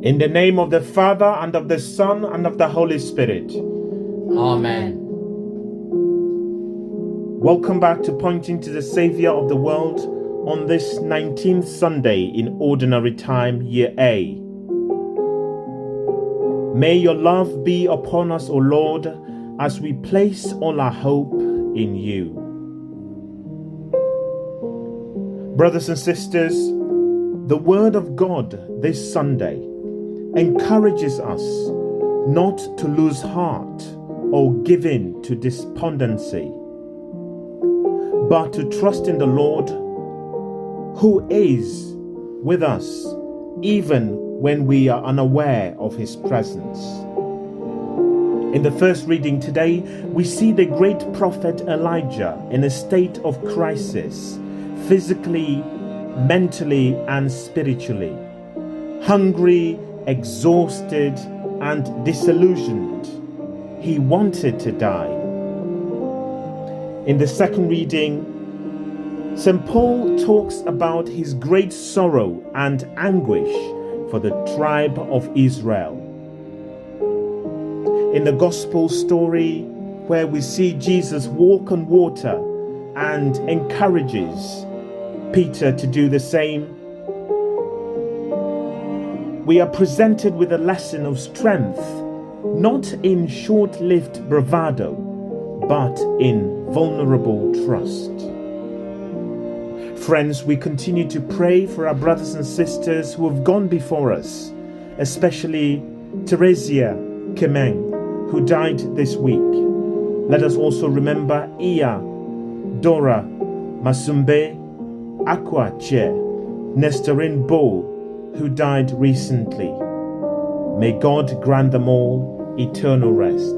In the name of the Father, and of the Son, and of the Holy Spirit. Amen. Welcome back to Pointing to the Saviour of the World on this 19th Sunday in Ordinary Time, Year A. May your love be upon us, O Lord, as we place all our hope in you. Brothers and sisters, the Word of God this Sunday encourages us not to lose heart or give in to despondency, but to trust in the Lord, who is with us even when we are unaware of his presence. In the first reading today, we see the great prophet Elijah in a state of crisis, physically, mentally, and spiritually, hungry, exhausted, and disillusioned. He wanted to die. In the second reading, St. Paul talks about his great sorrow and anguish for the tribe of Israel. In the gospel story, where we see Jesus walk on water and encourages Peter to do the same, we are presented with a lesson of strength, not in short-lived bravado, but in vulnerable trust. Friends, we continue to pray for our brothers and sisters who have gone before us, especially Teresia Kemeng, who died this week. Let us also remember Iya, Dora, Masumbe, Akwache, Nestorin Bo, who died recently. May God grant them all eternal rest.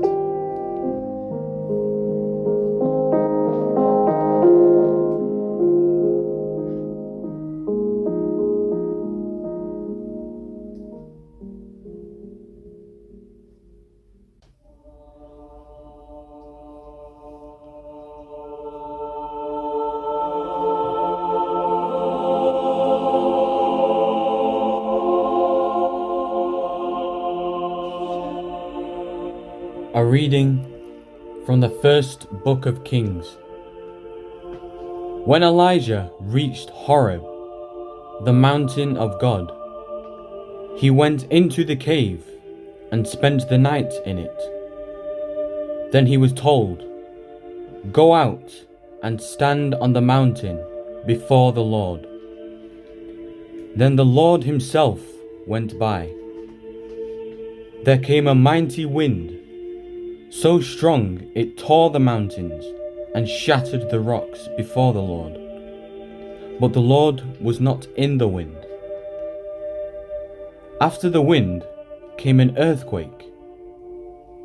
A reading from the first book of Kings. When Elijah reached Horeb, the mountain of God, he went into the cave and spent the night in it. Then he was told, "Go out and stand on the mountain before the Lord." Then the Lord himself went by. There came a mighty wind, so strong it tore the mountains and shattered the rocks before the Lord. But the Lord was not in the wind. After the wind came an earthquake,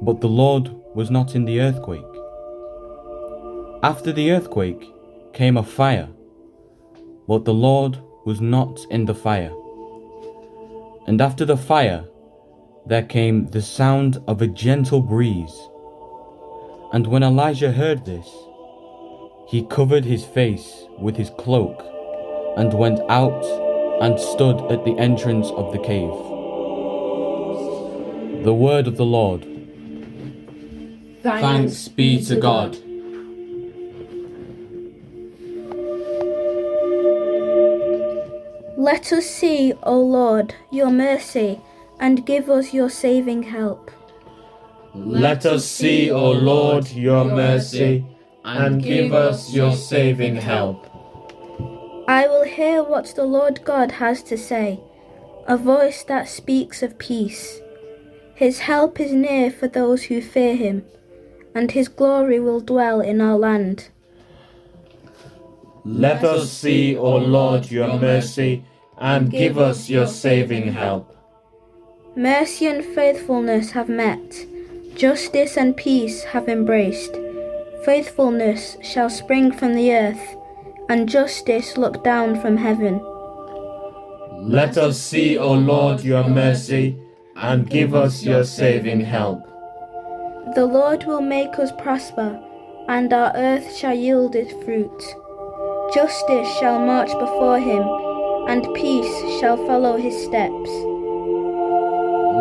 but the Lord was not in the earthquake. After the earthquake came a fire, but the Lord was not in the fire. And after the fire there came the sound of a gentle breeze. And when Elijah heard this, he covered his face with his cloak and went out and stood at the entrance of the cave. The word of the Lord. Thanks be to God. Let us see, O Lord, your mercy, and give us your saving help. Let us see, O Lord, your mercy, and give us your saving help. I will hear what the Lord God has to say, a voice that speaks of peace. His help is near for those who fear him, and his glory will dwell in our land. Let us see, O Lord, your mercy, and give us your saving help. Mercy and faithfulness have met, justice and peace have embraced. Faithfulness shall spring from the earth, and justice look down from heaven. Let us see, O Lord, your mercy, and give us your saving help. The Lord will make us prosper, and our earth shall yield its fruit. Justice shall march before him, and peace shall follow his steps.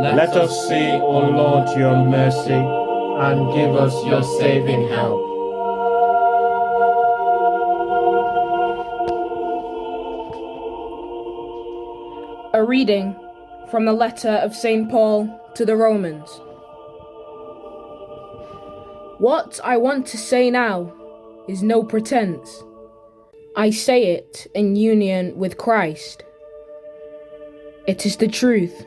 Let us see, O Lord, your mercy, and give us your saving help. A reading from the letter of St. Paul to the Romans. What I want to say now is no pretense. I say it in union with Christ. It is the truth.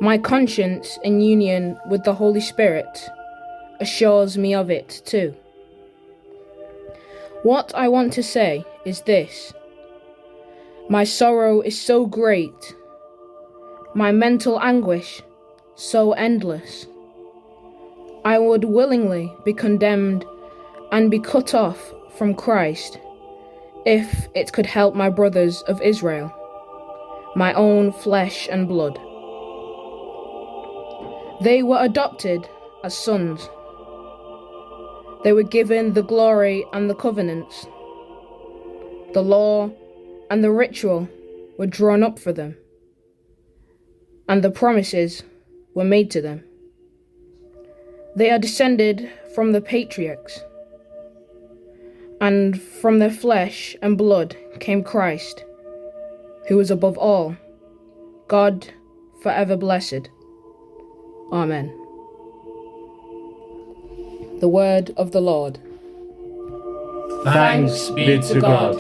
My conscience in union with the Holy Spirit assures me of it too. What I want to say is this. My sorrow is so great, my mental anguish so endless. I would willingly be condemned and be cut off from Christ if it could help my brothers of Israel, my own flesh and blood. They were adopted as sons. They were given the glory and the covenants. The law and the ritual were drawn up for them, and the promises were made to them. They are descended from the patriarchs, and from their flesh and blood came Christ, who is above all, God forever blessed. Amen. The word of the Lord. Thanks be to God.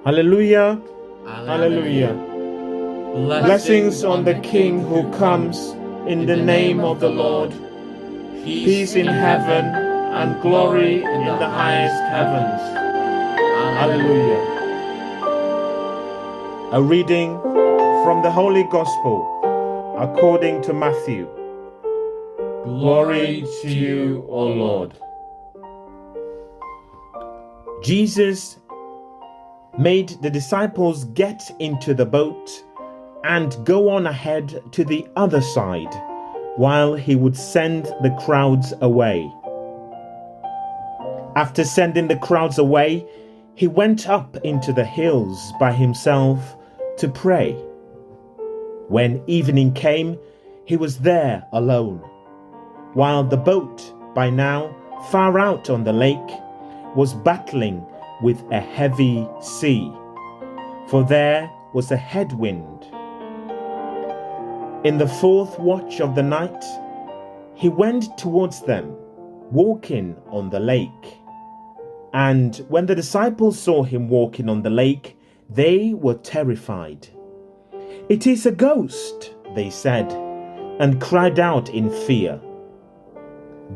Hallelujah, hallelujah. Blessings on the King who comes in the name of the Lord. Peace in heaven and glory in the highest heavens. Hallelujah. A reading from the Holy Gospel according to Matthew. Glory to you, O Lord. Jesus made the disciples get into the boat and go on ahead to the other side while he would send the crowds away. After sending the crowds away, he went up into the hills by himself to pray. When evening came, he was there alone, while the boat, by now far out on the lake, was battling with a heavy sea, for there was a headwind. In the fourth watch of the night, he went towards them, walking on the lake. And when the disciples saw him walking on the lake, they were terrified. "It is a ghost," they said, and cried out in fear.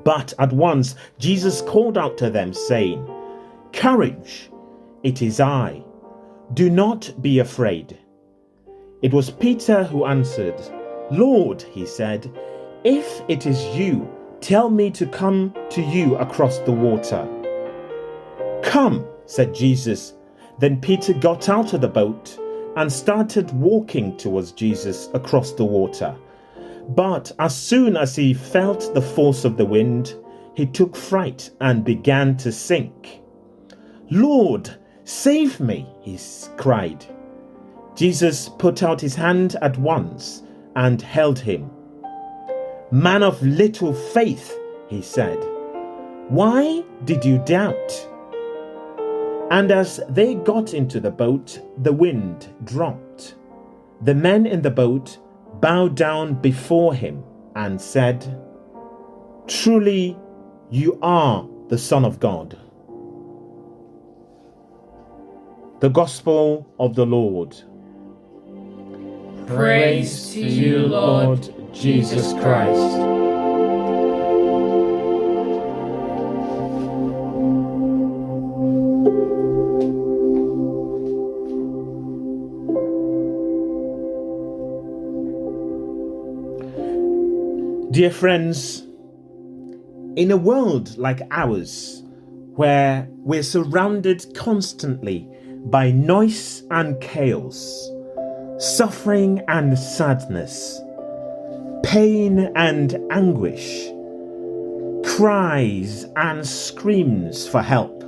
But at once Jesus called out to them, saying, "Courage, it is I. Do not be afraid." It was Peter who answered, "Lord," he said, "if it is you, tell me to come to you across the water." "Come," said Jesus. Then Peter got out of the boat and started walking towards Jesus across the water. But as soon as he felt the force of the wind, he took fright and began to sink. "Lord, save me," he cried. Jesus put out his hand at once and held him. "Man of little faith," he said, "why did you doubt?" And as they got into the boat, the wind dropped. The men in the boat bowed down before him and said, "Truly, you are the Son of God." The Gospel of the Lord. Praise to you, Lord Jesus Christ. Dear friends, in a world like ours, where we're surrounded constantly by noise and chaos, suffering and sadness, pain and anguish, cries and screams for help.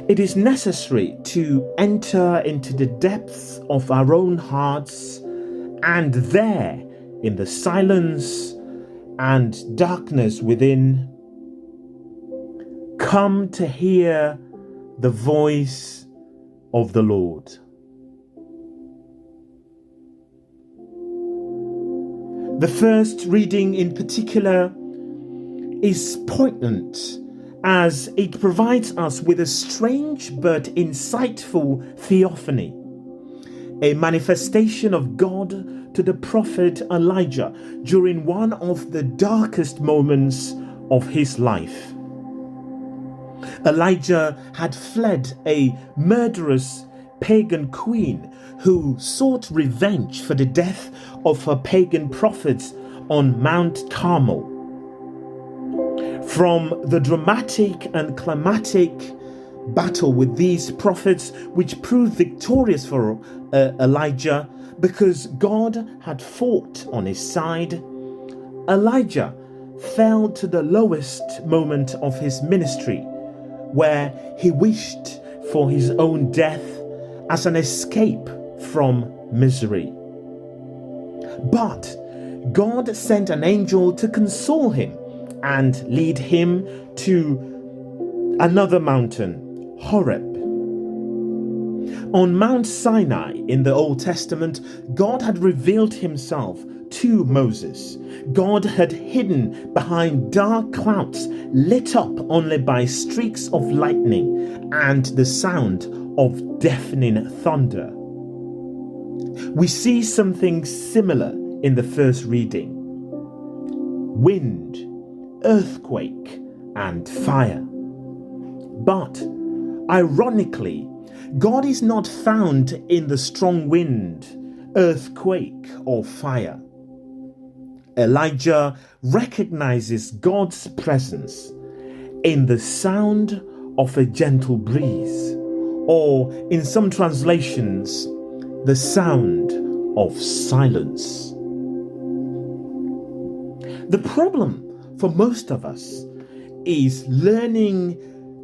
It is necessary to enter into the depths of our own hearts, and there, in the silence and darkness within, come to hear the voice of the Lord. The first reading in particular is poignant as it provides us with a strange but insightful theophany, a manifestation of God to the prophet Elijah during one of the darkest moments of his life. Elijah had fled a murderous pagan queen who sought revenge for the death of her pagan prophets on Mount Carmel. From the dramatic and climatic battle with these prophets, which proved victorious for Elijah because God had fought on his side, Elijah fell to the lowest moment of his ministry, where he wished for his own death as an escape from misery. But God sent an angel to console him and lead him to another mountain, Horeb. On Mount Sinai in the Old Testament, God had revealed himself to Moses. God had hidden behind dark clouds lit up only by streaks of lightning and the sound of deafening thunder. We see something similar in the first reading: wind, earthquake, and fire. But ironically, God is not found in the strong wind, earthquake, or fire. Elijah recognizes God's presence in the sound of a gentle breeze, or in some translations, the sound of silence. The problem for most of us is learning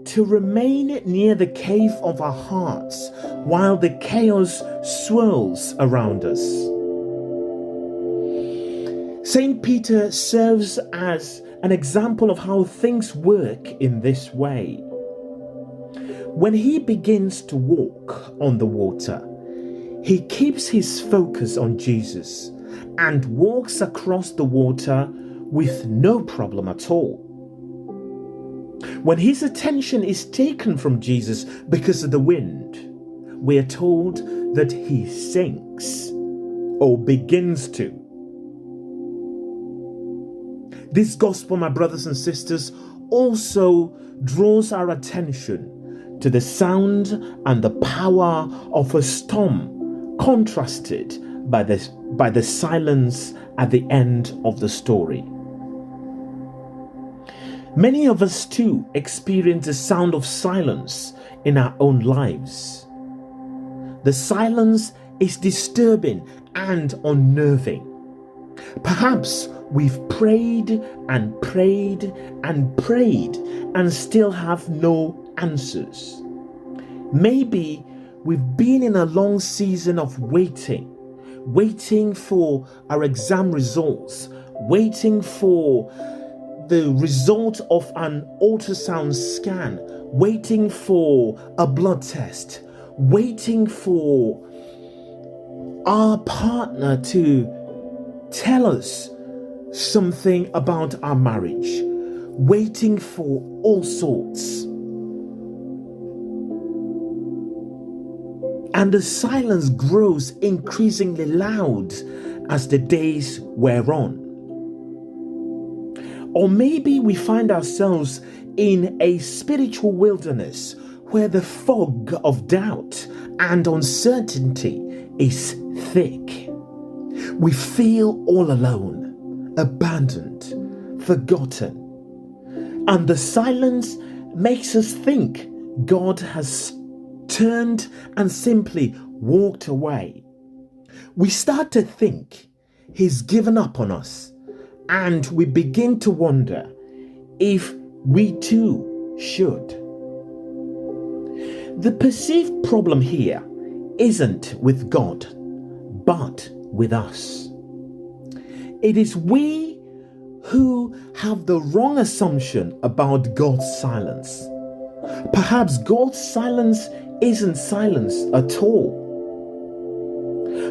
to remain near the cave of our hearts while the chaos swirls around us. St. Peter serves as an example of how things work in this way. When he begins to walk on the water, he keeps his focus on Jesus and walks across the water with no problem at all. When his attention is taken from Jesus because of the wind, we are told that he sinks, or begins to. This gospel, my brothers and sisters, also draws our attention to the sound and the power of a storm, contrasted by the silence at the end of the story. Many of us too experience the sound of silence in our own lives. The silence is disturbing and unnerving. Perhaps we've prayed and prayed and prayed and still have no answers. Maybe we've been in a long season of waiting for our exam results, waiting for the result of an ultrasound scan, waiting for a blood test, waiting for our partner to tell us something about our marriage, waiting for all sorts. And the silence grows increasingly loud as the days wear on. Or maybe we find ourselves in a spiritual wilderness where the fog of doubt and uncertainty is thick. We feel all alone, abandoned, forgotten. And the silence makes us think God has turned and simply walked away, we start to think he's given up on us, and we begin to wonder if we too should. The perceived problem here isn't with God, but with us. It is we who have the wrong assumption about God's silence. Perhaps God's silence isn't silence at all.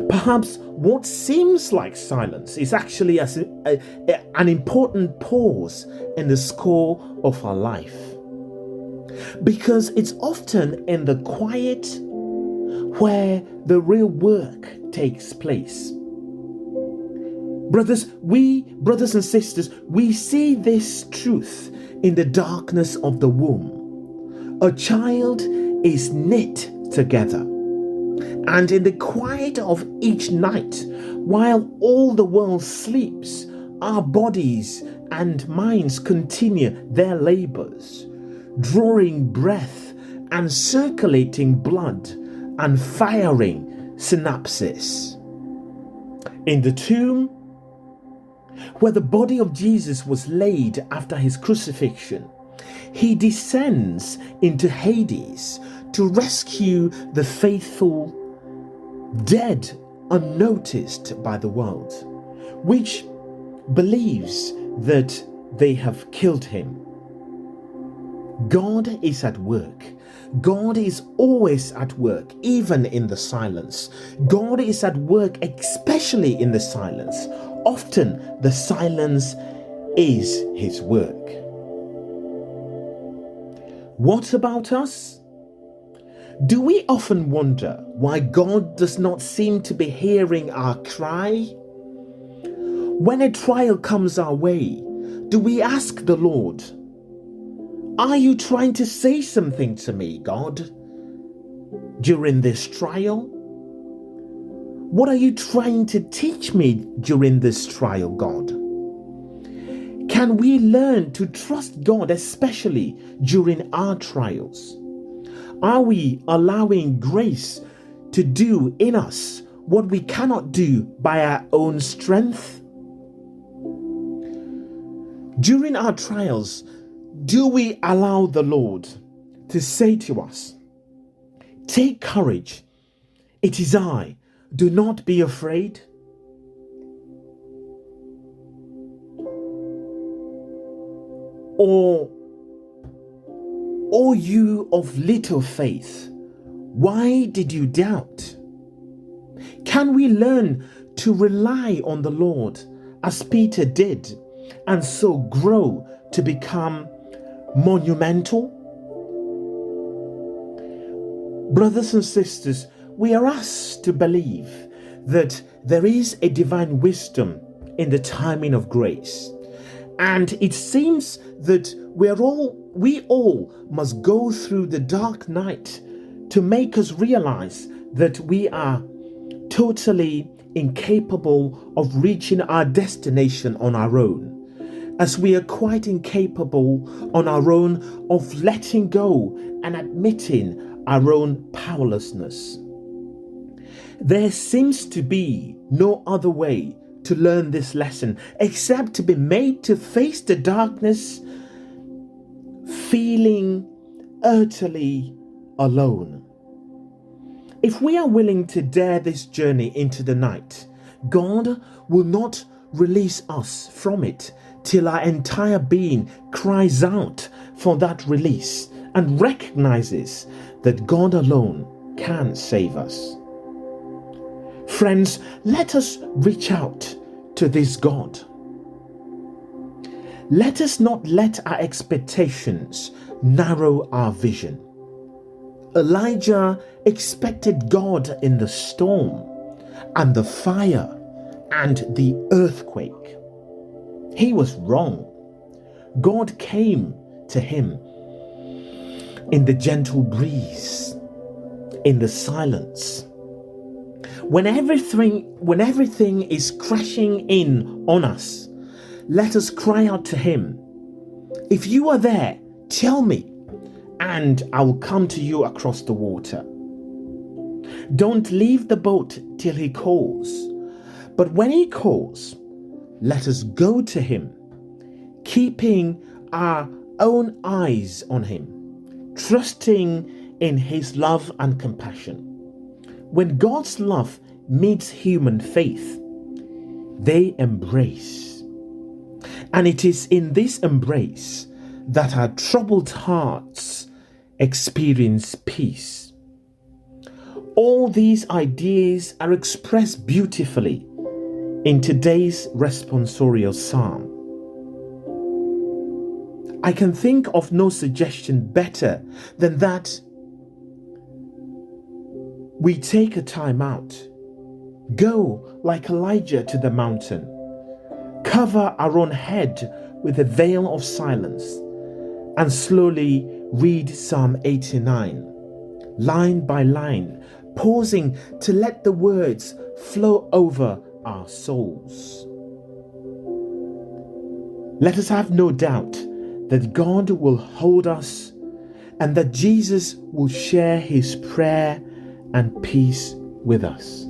Perhaps what seems like silence is actually an important pause in the score of our life. Because it's often in the quiet where the real work takes place. Brothers and sisters, we see this truth in the darkness of the womb. A child is knit together. And in the quiet of each night, while all the world sleeps, our bodies and minds continue their labors, drawing breath and circulating blood and firing synapses. In the tomb, where the body of Jesus was laid after his crucifixion, he descends into Hades to rescue the faithful dead unnoticed by the world, which believes that they have killed him. God is at work. God is always at work, even in the silence. God is at work, especially in the silence. Often the silence is his work. What about us? Do we often wonder why God does not seem to be hearing our cry? When a trial comes our way, do we ask the Lord, "Are you trying to say something to me, God, during this trial? What are you trying to teach me during this trial, God?" Can we learn to trust God, especially during our trials? Are we allowing grace to do in us what we cannot do by our own strength? During our trials, do we allow the Lord to say to us, "Take courage, it is I, do not be afraid"? Or, "O you of little faith, why did you doubt?" Can we learn to rely on the Lord as Peter did, and so grow to become monumental? Brothers and sisters, we are asked to believe that there is a divine wisdom in the timing of grace. And it seems that we all must go through the dark night to make us realize that we are totally incapable of reaching our destination on our own, as we are quite incapable on our own of letting go and admitting our own powerlessness. There seems to be no other way to learn this lesson except to be made to face the darkness, feeling utterly alone. If we are willing to dare this journey into the night, God will not release us from it till our entire being cries out for that release and recognizes that God alone can save us. Friends, let us reach out to this God. Let us not let our expectations narrow our vision. Elijah expected God in the storm and the fire and the earthquake. He was wrong. God came to him in the gentle breeze, in the silence. When everything is crashing in on us, let us cry out to him. "If you are there, tell me, and I will come to you across the water." Don't leave the boat till he calls. But when he calls, let us go to him, keeping our own eyes on him, trusting in his love and compassion. When God's love meets human faith, they embrace. And it is in this embrace that our troubled hearts experience peace. All these ideas are expressed beautifully in today's responsorial psalm. I can think of no suggestion better than that we take a time out, go like Elijah to the mountain, cover our own head with a veil of silence, and slowly read Psalm 89, line by line, pausing to let the words flow over our souls. Let us have no doubt that God will hold us and that Jesus will share his prayer and peace with us.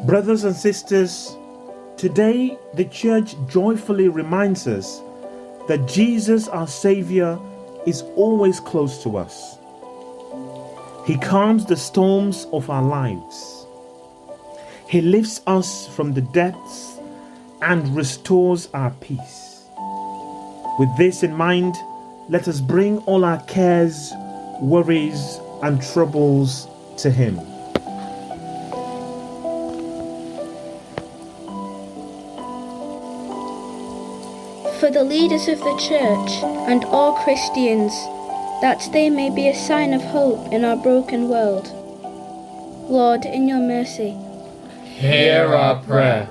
Brothers and sisters, today the Church joyfully reminds us that Jesus, our Saviour, is always close to us. He calms the storms of our lives. He lifts us from the depths and restores our peace. With this in mind, let us bring all our cares, worries, and troubles to Him. For the leaders of the Church and all Christians, that they may be a sign of hope in our broken world. Lord, in your mercy, Hear our prayer.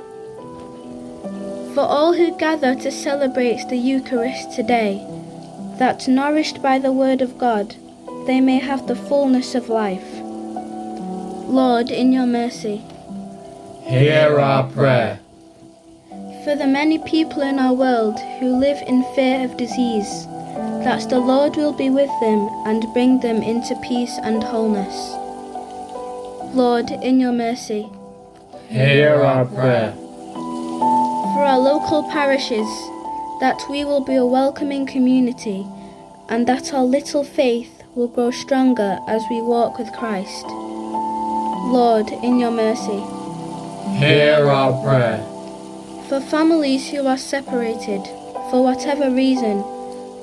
for all who gather to celebrate the Eucharist today, that nourished by the Word of God, they may have the fullness of life. Lord, in your mercy, Hear our prayer. for the many people in our world who live in fear of disease, that the Lord will be with them and bring them into peace and wholeness. Lord, in your mercy, Hear our prayer. for our local parishes, that we will be a welcoming community and that our little faith will grow stronger as we walk with Christ. Lord, in your mercy, Hear our prayer. for families who are separated, for whatever reason,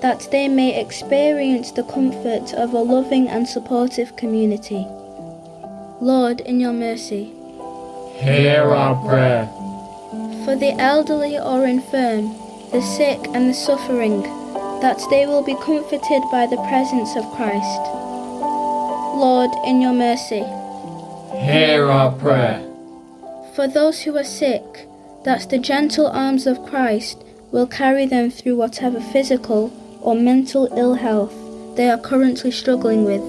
that they may experience the comfort of a loving and supportive community. Lord, in your mercy, Hear our prayer. for the elderly or infirm, the sick and the suffering, that they will be comforted by the presence of Christ. Lord, in your mercy, Hear our prayer. for those who are sick, that the gentle arms of Christ will carry them through whatever physical or mental ill health they are currently struggling with,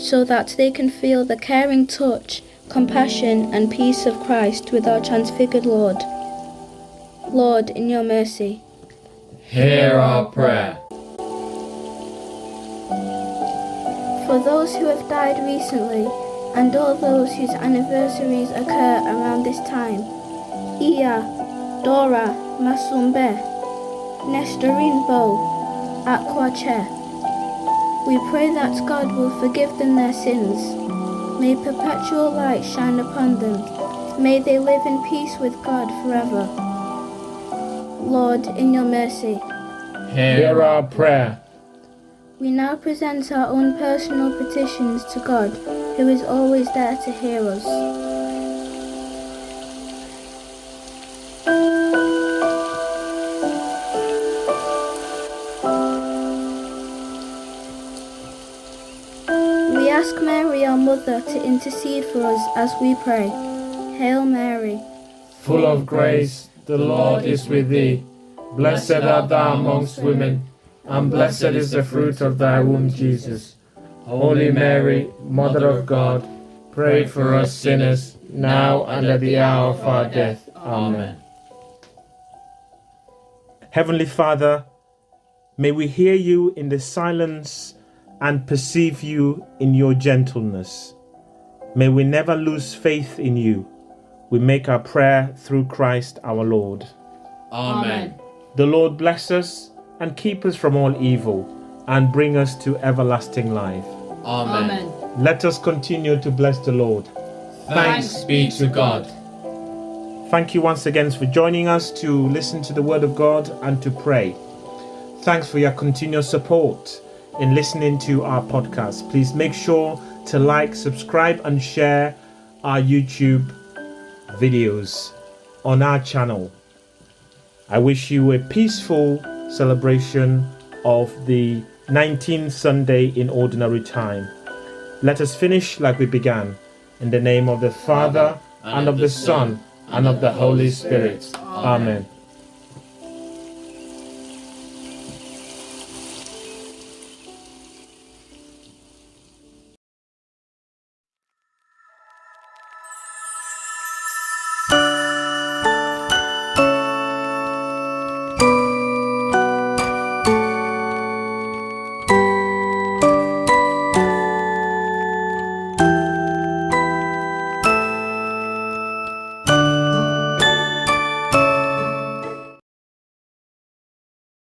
so that they can feel the caring touch, compassion and peace of Christ with our transfigured Lord. Lord, in your mercy, Hear our prayer. for those who have died recently and all those whose anniversaries occur around this time, Iya, Dora, Masumbe, Nestorine Bo, Akwache. We pray that God will forgive them their sins. May perpetual light shine upon them. May they live in peace with God forever. Lord, in your mercy, Hear our prayer. we now present our own personal petitions to God, who is always there to hear us. ask Mary, our Mother, to intercede for us as we pray. Hail Mary, full of grace, the Lord is with thee. Blessed art thou amongst women, and blessed is the fruit of thy womb, Jesus. Holy Mary, Mother of God, pray for us sinners, now and at the hour of our death. Amen. Heavenly Father, may we hear you in the silence and perceive you in your gentleness. May we never lose faith in you. We make our prayer through Christ our Lord. Amen. The Lord bless us and keep us from all evil and bring us to everlasting life. Amen. Let us continue to bless the Lord. Thanks be to God. Thank you once again for joining us to listen to the Word of God and to pray. Thanks for your continuous support in listening to our podcast. Please make sure to like, subscribe, and share our YouTube videos on our channel. I wish you a peaceful celebration of the 19th Sunday in Ordinary Time. Let us finish like we began. In the name of the Father, and of the Son, and of the Holy Spirit. Amen.